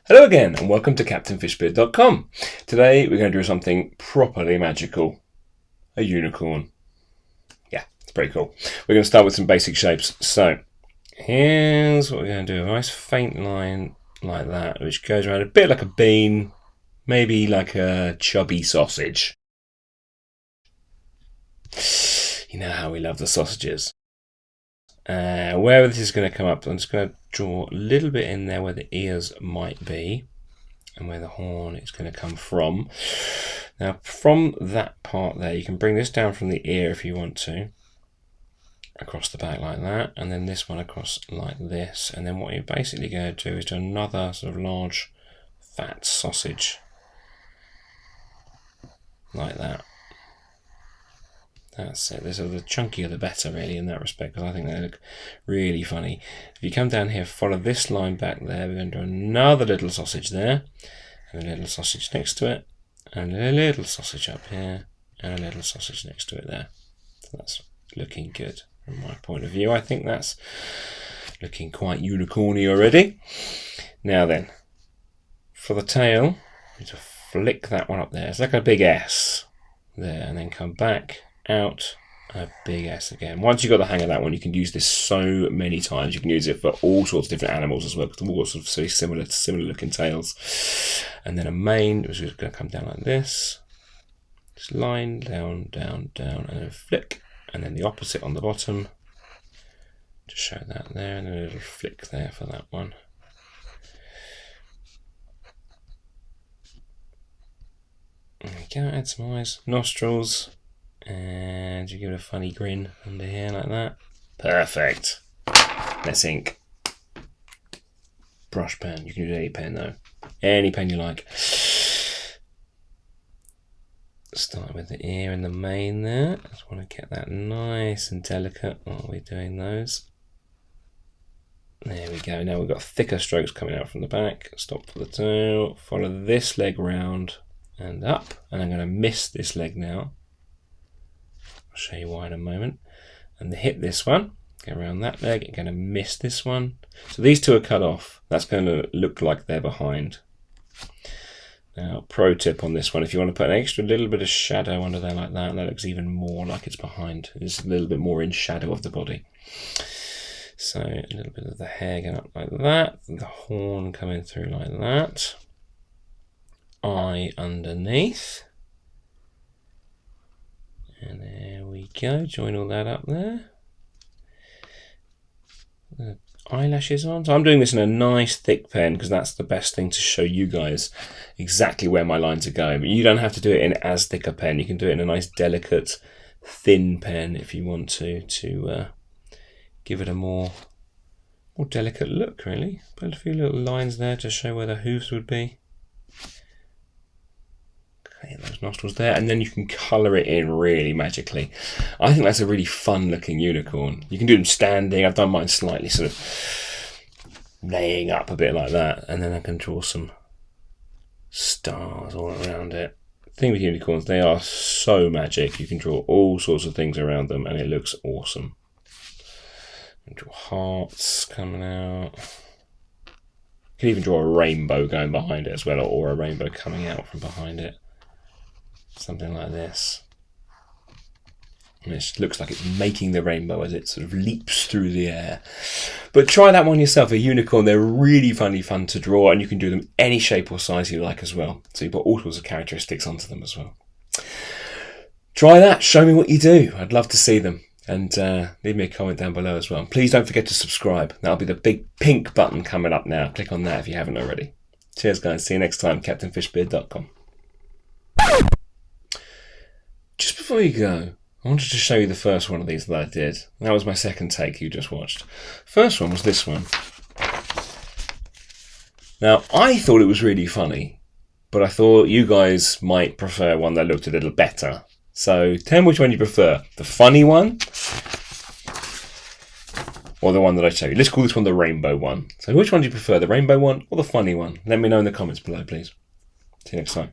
Hello again and welcome to CaptainFishbeard.com. Today we're going to do something properly magical. A unicorn. Yeah, it's pretty cool. We're going to start with some basic shapes. So, here's what we're going to do. A nice faint line like that, which goes around a bit like a bean, maybe like a chubby sausage. You know how we love the sausages. Where this is going to come up, I'm just going to draw a little bit in there where the ears might be and where the horn is going to come from. Now from that part there, you can bring this down from the ear if you want to, across the back like that, and then this one across like this, and then what you're basically going to do is do another sort of large fat sausage like that. That's it. This is the chunkier the better, really, in that respect, because I think they look really funny. If you come down here, follow this line back there, we're going to do another little sausage there, and a little sausage next to it, and a little sausage up here, and a little sausage next to it there. So that's looking good from my point of view. I think that's looking quite unicorny already. Now then, for the tail, you need to flick that one up there. It's like a big S there, and then come back out a big S again. Once you've got the hang of that one, you can use this so many times. You can use it for all sorts of different animals as well, because they're all sort of very similar looking tails. And then a mane, which is going to come down like this. Just line, down, down, down, and then flick. And then the opposite on the bottom. Just show that there, and then a little flick there for that one. There we go, add some eyes, nostrils. And you give it a funny grin under here like that. Perfect. Let's ink. Brush pen. You can use any pen though. Any pen you like. Start with the ear and the mane there. Just want to get that nice and delicate while we're doing those. There we go. Now we've got thicker strokes coming out from the back. Stop for the tail. Follow this leg round and up. And I'm going to miss this leg now. Show you why in a moment, and hit this one, go around that leg, you're going to miss this one. So these two are cut off. That's going to look like they're behind. Now, pro tip on this one, if you want to put an extra little bit of shadow under there like that, that looks even more like it's behind. It's a little bit more in shadow of the body. So a little bit of the hair going up like that, the horn coming through like that, eye underneath. And there we go, join all that up there. The eyelashes on. So I'm doing this in a nice thick pen because that's the best thing to show you guys exactly where my lines are going. But you don't have to do it in as thick a pen. You can do it in a nice delicate thin pen if you want to give it a more delicate look, really. Put a few little lines there to show where the hooves would be. Okay, those nostrils there, and then you can colour it in really magically. I think that's a really fun looking unicorn. You can do them standing. I've done mine slightly sort of laying up a bit like that, and then I can draw some stars all around it. The thing with unicorns, they are so magic. You can draw all sorts of things around them and it looks awesome. You can draw hearts coming out. You can even draw a rainbow going behind it as well, or a rainbow coming out from behind it. Something like this. And it looks like it's making the rainbow as it sort of leaps through the air. But try that one yourself, a unicorn. They're really fun to draw, and you can do them any shape or size you like as well. So you put all sorts of characteristics onto them as well. Try that. Show me what you do. I'd love to see them. And leave me a comment down below as well. Please don't forget to subscribe. That'll be the big pink button coming up now. Click on that if you haven't already. Cheers, guys. See you next time. CaptainFishbeard.com. Just before you go, I wanted to show you the first one of these that I did. That was my second take you just watched. First one was this one. Now, I thought it was really funny, but I thought you guys might prefer one that looked a little better. So tell me which one you prefer. The funny one or the one that I showed you. Let's call this one the rainbow one. So which one do you prefer, the rainbow one or the funny one? Let me know in the comments below, please. See you next time.